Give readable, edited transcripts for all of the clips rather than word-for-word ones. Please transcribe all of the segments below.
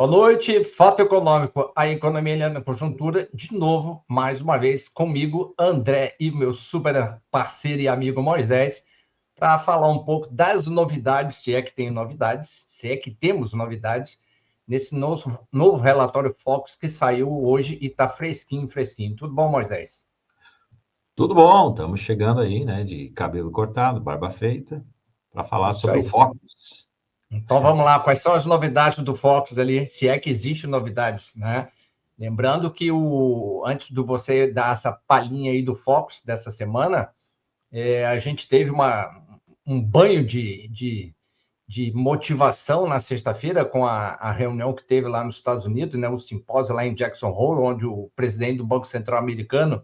Boa noite, Fato Econômico, a economia na conjuntura, de novo, mais uma vez, comigo, André e meu super parceiro e amigo Moisés, para falar um pouco das novidades, se é que tem novidades, se é que temos novidades, nesse novo relatório Focus que saiu hoje e está fresquinho, fresquinho. Tudo bom, Moisés? Tudo bom, estamos chegando aí, né, de cabelo cortado, barba feita, para falar Isso sobre o aí. Focus. Então vamos lá, quais são as novidades do Focus ali, se é que existem novidades, né? Lembrando que antes de você dar essa palhinha aí do Focus dessa semana, a gente teve um banho de motivação na sexta-feira com a reunião que teve lá nos Estados Unidos, né, o simpósio lá em Jackson Hole, onde o presidente do Banco Central americano,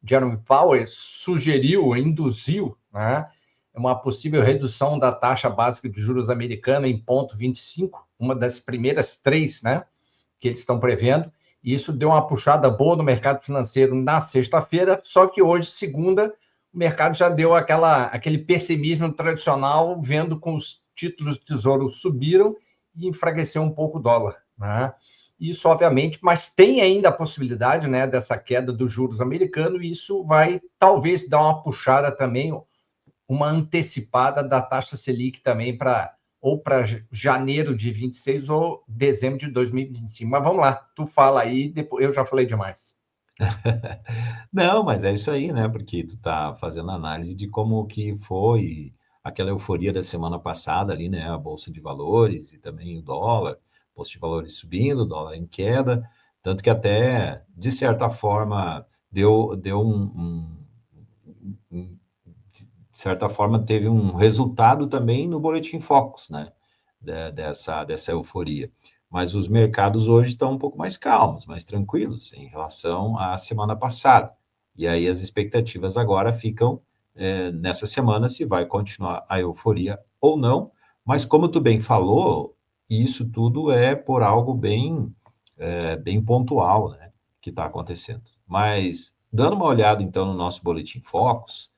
Jerome Powell, sugeriu, induziu, né, uma possível redução da taxa básica de juros americana em 0,25, uma das primeiras três, né, que eles estão prevendo. E isso deu uma puxada boa no mercado financeiro na sexta-feira, só que hoje, segunda, o mercado já deu aquele pessimismo tradicional, vendo com os títulos do Tesouro subiram e enfraqueceu um pouco o dólar, né? Isso, obviamente, mas tem ainda a possibilidade, né, dessa queda dos juros americanos, e isso vai, talvez, dar uma puxada também, uma antecipada da taxa Selic também para janeiro de 26 ou dezembro de 2025. Mas vamos lá, tu fala aí, depois eu já falei demais. Não, mas é isso aí, né, porque tu tá fazendo análise de como que foi aquela euforia da semana passada ali, né, a Bolsa de Valores e também o dólar, Bolsa de Valores subindo, dólar em queda, tanto que até, de certa forma, deu um- de certa forma, teve um resultado também no Boletim Focus, né? Dessa euforia. Mas os mercados hoje estão um pouco mais calmos, mais tranquilos em relação à semana passada. E aí as expectativas agora ficam nessa semana se vai continuar a euforia ou não. Mas como tu bem falou, isso tudo é por algo bem pontual, né, que está acontecendo. Mas dando uma olhada então no nosso Boletim Focus,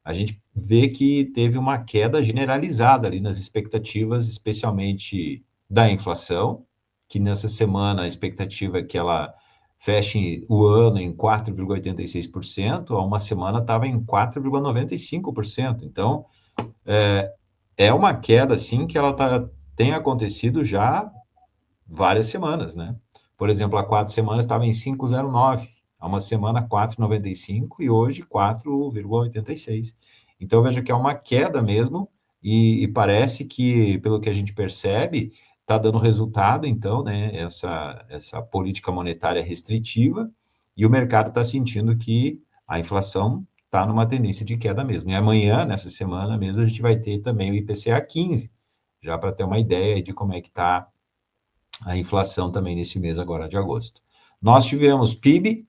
a gente vê que teve uma queda generalizada ali nas expectativas, especialmente da inflação, que nessa semana a expectativa é que ela feche o ano em 4,86%, há uma semana estava em 4,95%. Então, é uma queda, assim, que ela tem acontecido já várias semanas, né? Por exemplo, há 4 semanas estava em 5,09, há uma semana 4,95 e hoje 4,86. Então veja que é uma queda mesmo e parece que, pelo que a gente percebe, está dando resultado, então, né, essa política monetária restritiva e o mercado está sentindo que a inflação está numa tendência de queda mesmo. E amanhã, nessa semana mesmo, a gente vai ter também o IPCA 15, já para ter uma ideia de como é que está a inflação também nesse mês agora de agosto. Nós tivemos PIB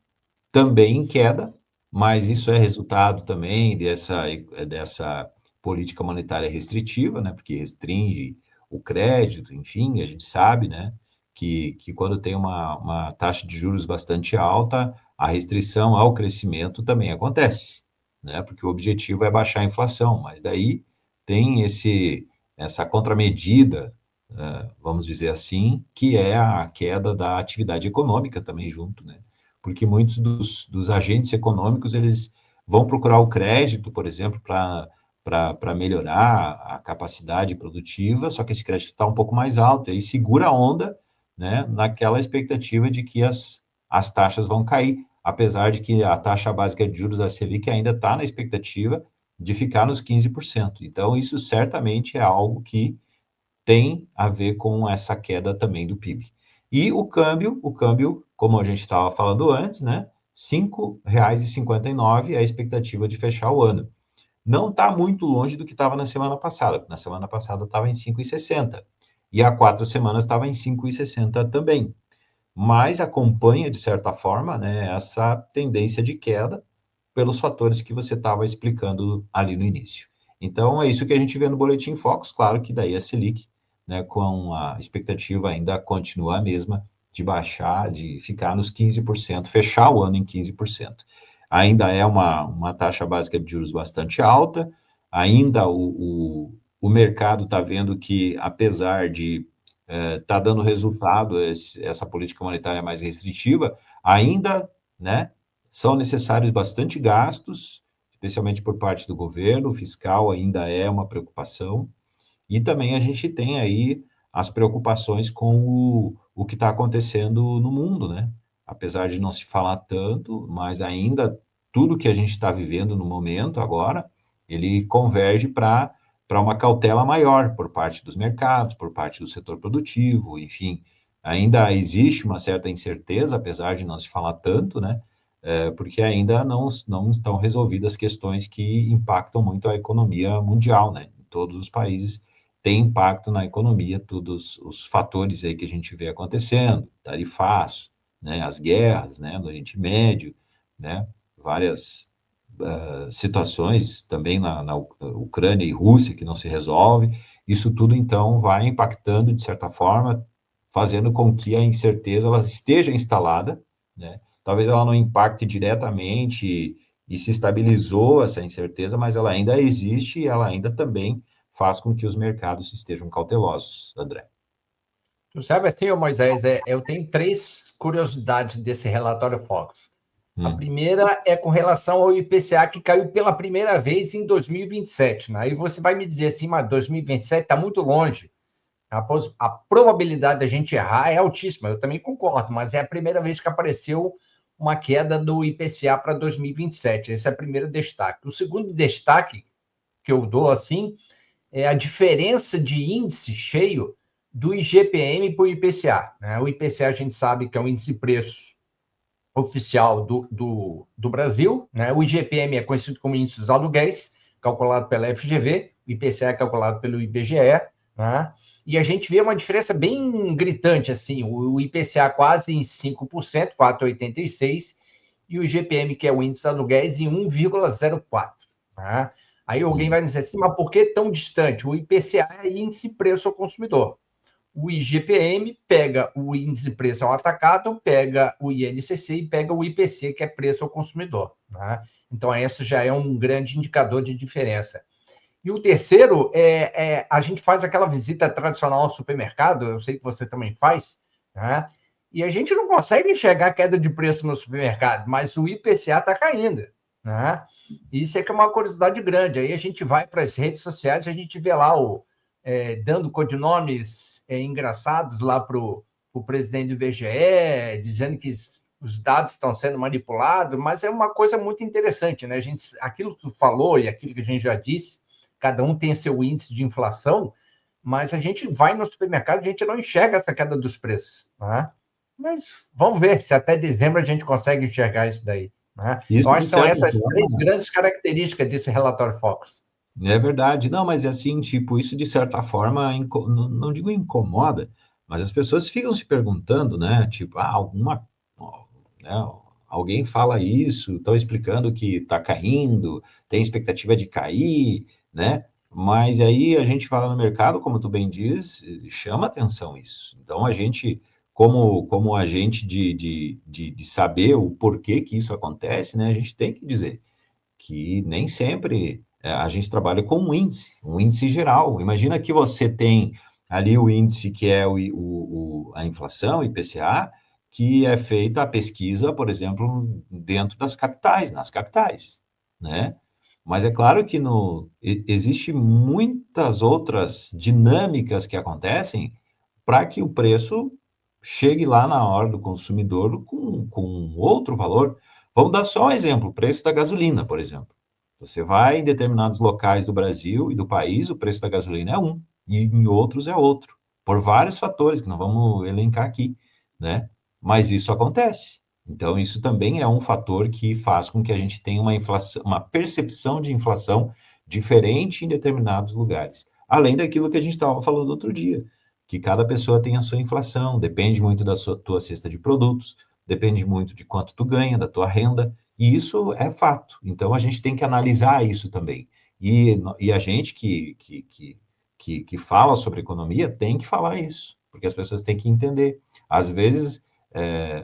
também em queda, mas isso é resultado também dessa política monetária restritiva, né, porque restringe o crédito, enfim, a gente sabe, né, que quando tem uma taxa de juros bastante alta, a restrição ao crescimento também acontece, né, porque o objetivo é baixar a inflação, mas daí tem essa contramedida, vamos dizer assim, que é a queda da atividade econômica também junto, né? Porque muitos dos agentes econômicos, eles vão procurar o crédito, por exemplo, para melhorar a capacidade produtiva, só que esse crédito está um pouco mais alto, e aí segura a onda, né, naquela expectativa de que as taxas vão cair, apesar de que a taxa básica de juros, a Selic, ainda está na expectativa de ficar nos 15%. Então, isso certamente é algo que tem a ver com essa queda também do PIB. E o câmbio, como a gente estava falando antes, né? R$ 5,59 é a expectativa de fechar o ano. Não está muito longe do que estava na semana passada. Na semana passada estava em 5,60. E há 4 semanas estava em 5,60 também. Mas acompanha, de certa forma, né, essa tendência de queda pelos fatores que você estava explicando ali no início. Então, é isso que a gente vê no Boletim Focus. Claro que daí a Selic, né, com a expectativa ainda continua a mesma, de baixar, de ficar nos 15%, fechar o ano em 15%. Ainda é uma taxa básica de juros bastante alta, ainda o mercado está vendo que, apesar de está dando resultado, essa política monetária mais restritiva, ainda, né, são necessários bastante gastos, especialmente por parte do governo, o fiscal ainda é uma preocupação, e também a gente tem aí as preocupações com o que está acontecendo no mundo, né? Apesar de não se falar tanto, mas ainda tudo que a gente está vivendo no momento agora, ele converge para uma cautela maior por parte dos mercados, por parte do setor produtivo, enfim, ainda existe uma certa incerteza, apesar de não se falar tanto, né? Porque ainda não estão resolvidas questões que impactam muito a economia mundial, né? Em todos os países tem impacto na economia, todos os fatores aí que a gente vê acontecendo, tarifaço, né? As guerras, né? No Oriente Médio, né? Várias situações também na Ucrânia e Rússia que não se resolve. Isso tudo, então, vai impactando, de certa forma, fazendo com que a incerteza ela esteja instalada, né? Talvez ela não impacte diretamente e se estabilizou essa incerteza, mas ela ainda existe e ela ainda também faz com que os mercados estejam cautelosos, André. Tu sabe assim, ô Moisés, eu tenho 3 curiosidades desse relatório Focus. A primeira é com relação ao IPCA, que caiu pela primeira vez em 2027. Né? Aí você vai me dizer assim, mas 2027 está muito longe. A probabilidade da gente errar é altíssima, eu também concordo, mas é a primeira vez que apareceu uma queda do IPCA para 2027. Esse é o primeiro destaque. O segundo destaque que eu dou assim é a diferença de índice cheio do IGPM para o IPCA. Né? O IPCA a gente sabe que é o índice de preço oficial do Brasil. Né? O IGPM é conhecido como índice dos aluguéis, calculado pela FGV, o IPCA é calculado pelo IBGE, né? E a gente vê uma diferença bem gritante, assim, o IPCA quase em 5%, 4,86%, e o IGPM, que é o índice dos aluguéis, em 1,04%. Né? Aí alguém vai dizer assim, mas por que tão distante? O IPCA é índice preço ao consumidor. O IGPM pega o índice de preço ao atacado, pega o INCC e pega o IPC, que é preço ao consumidor. Né? Então, esse já é um grande indicador de diferença. E o terceiro a gente faz aquela visita tradicional ao supermercado, eu sei que você também faz, né? E a gente não consegue enxergar a queda de preço no supermercado, mas o IPCA está caindo. Né? Isso é que é uma curiosidade grande. Aí a gente vai para as redes sociais, a gente vê lá dando codinomes engraçados lá para o presidente do IBGE, dizendo que os dados estão sendo manipulados, mas é uma coisa muito interessante, né? Aquilo que tu falou e aquilo que a gente já disse, cada um tem seu índice de inflação, mas a gente vai no supermercado, a gente não enxerga essa queda dos preços. Né? Mas vamos ver se até dezembro a gente consegue enxergar isso daí. Né? Eu Isso, acho de que são certa essas 3 forma, grandes características desse relatório Focus. é verdade. Não, mas assim, tipo, isso de certa forma, não digo incomoda, mas as pessoas ficam se perguntando, né? Tipo, né, alguém fala isso, estão explicando que está caindo, tem expectativa de cair, né? Mas aí a gente fala no mercado, como tu bem diz, chama atenção isso. Então a gente, como agente de saber o porquê que isso acontece, né? A gente tem que dizer que nem sempre a gente trabalha com um índice geral. Imagina que você tem ali o índice que é a inflação, o IPCA, que é feita a pesquisa, por exemplo, dentro das capitais, nas capitais, né? Mas é claro que existe muitas outras dinâmicas que acontecem para que o preço chegue lá na hora do consumidor com outro valor. Vamos dar só um exemplo, o preço da gasolina, por exemplo. Você vai em determinados locais do Brasil e do país, o preço da gasolina é um, e em outros é outro, por vários fatores que não vamos elencar aqui, né? Mas isso acontece. Então, isso também é um fator que faz com que a gente tenha uma inflação, uma percepção de inflação diferente em determinados lugares. Além daquilo que a gente estava falando outro dia, que cada pessoa tem a sua inflação, depende muito da tua cesta de produtos, depende muito de quanto tu ganha, da tua renda, e isso é fato. Então, a gente tem que analisar isso também. E a gente que fala sobre economia tem que falar isso, porque as pessoas têm que entender. Às vezes,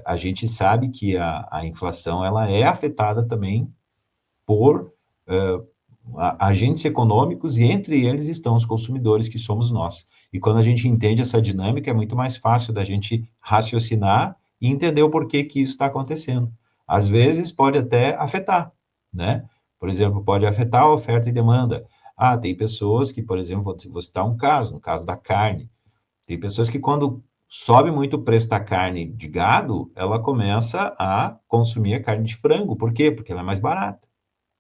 a gente sabe que a inflação ela é afetada também por agentes econômicos e entre eles estão os consumidores, que somos nós. E quando a gente entende essa dinâmica, é muito mais fácil da gente raciocinar e entender o porquê que isso está acontecendo. Às vezes pode até afetar, né? Por exemplo, pode afetar a oferta e demanda. Ah, tem pessoas que, por exemplo, vou citar um caso, no caso da carne. Tem pessoas que quando sobe muito o preço da carne de gado, ela começa a consumir a carne de frango. Por quê? Porque ela é mais barata,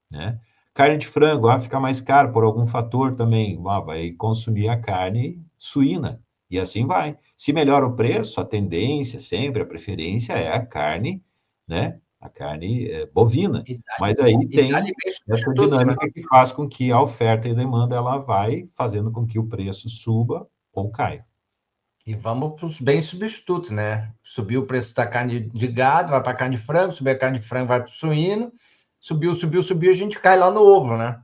né? Carne de frango, fica mais caro por algum fator também, vai consumir a carne suína, e assim vai. Se melhora o preço, a tendência sempre, a preferência é a carne, né? A carne bovina. Mas aí E tem dá-lhe bem essa substitutos, né? dinâmica que faz com que a oferta e a demanda ela vai fazendo com que o preço suba ou caia. E vamos para os bens substitutos, né? Subiu o preço da carne de gado, vai para a carne de frango, subir a carne de frango, vai para o suíno, subiu, a gente cai lá no ovo, né?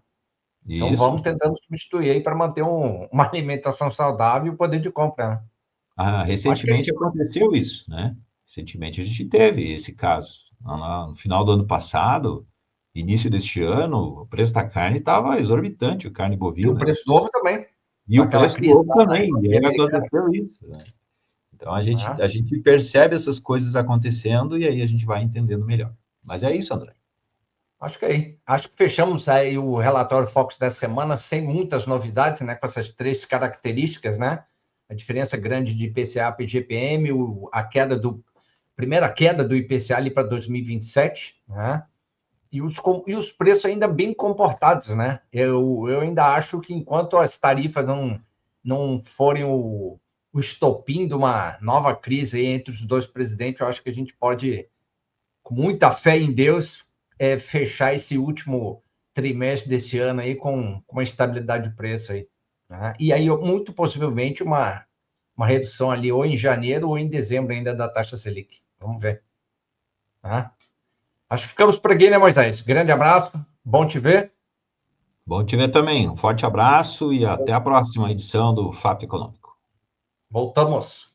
Então Isso. vamos tentando substituir aí para manter uma alimentação saudável e o poder de compra, né? Acho que é Recentemente isso. aconteceu isso, né? Recentemente a gente teve esse caso. No final do ano passado, início deste ano, o preço da carne estava exorbitante, a carne E o bovina, né? preço do ovo também, E com o aquela preço do crise ovo lá da também, e economia aí americana. aconteceu isso, né? Então Né? a gente percebe essas coisas acontecendo e aí a gente vai entendendo melhor. Mas é isso, André. Acho que fechamos aí o relatório Focus dessa semana sem muitas novidades, né? Com essas três características, né? A diferença grande de IPCA para IGPM, primeira queda do IPCA ali para 2027, né? E os preços ainda bem comportados, né? Eu ainda acho que enquanto as tarifas não forem o estopim de uma nova crise entre os dois presidentes, eu acho que a gente pode, com muita fé em Deus, fechar esse último trimestre desse ano aí com uma estabilidade de preço aí. Né? E aí, muito possivelmente, uma redução ali ou em janeiro ou em dezembro ainda da taxa Selic. Vamos ver. Tá? Acho que ficamos por aqui, né, Moisés? Grande abraço, bom te ver. Bom te ver também. Um forte abraço e até a próxima edição do Fato Econômico. Voltamos.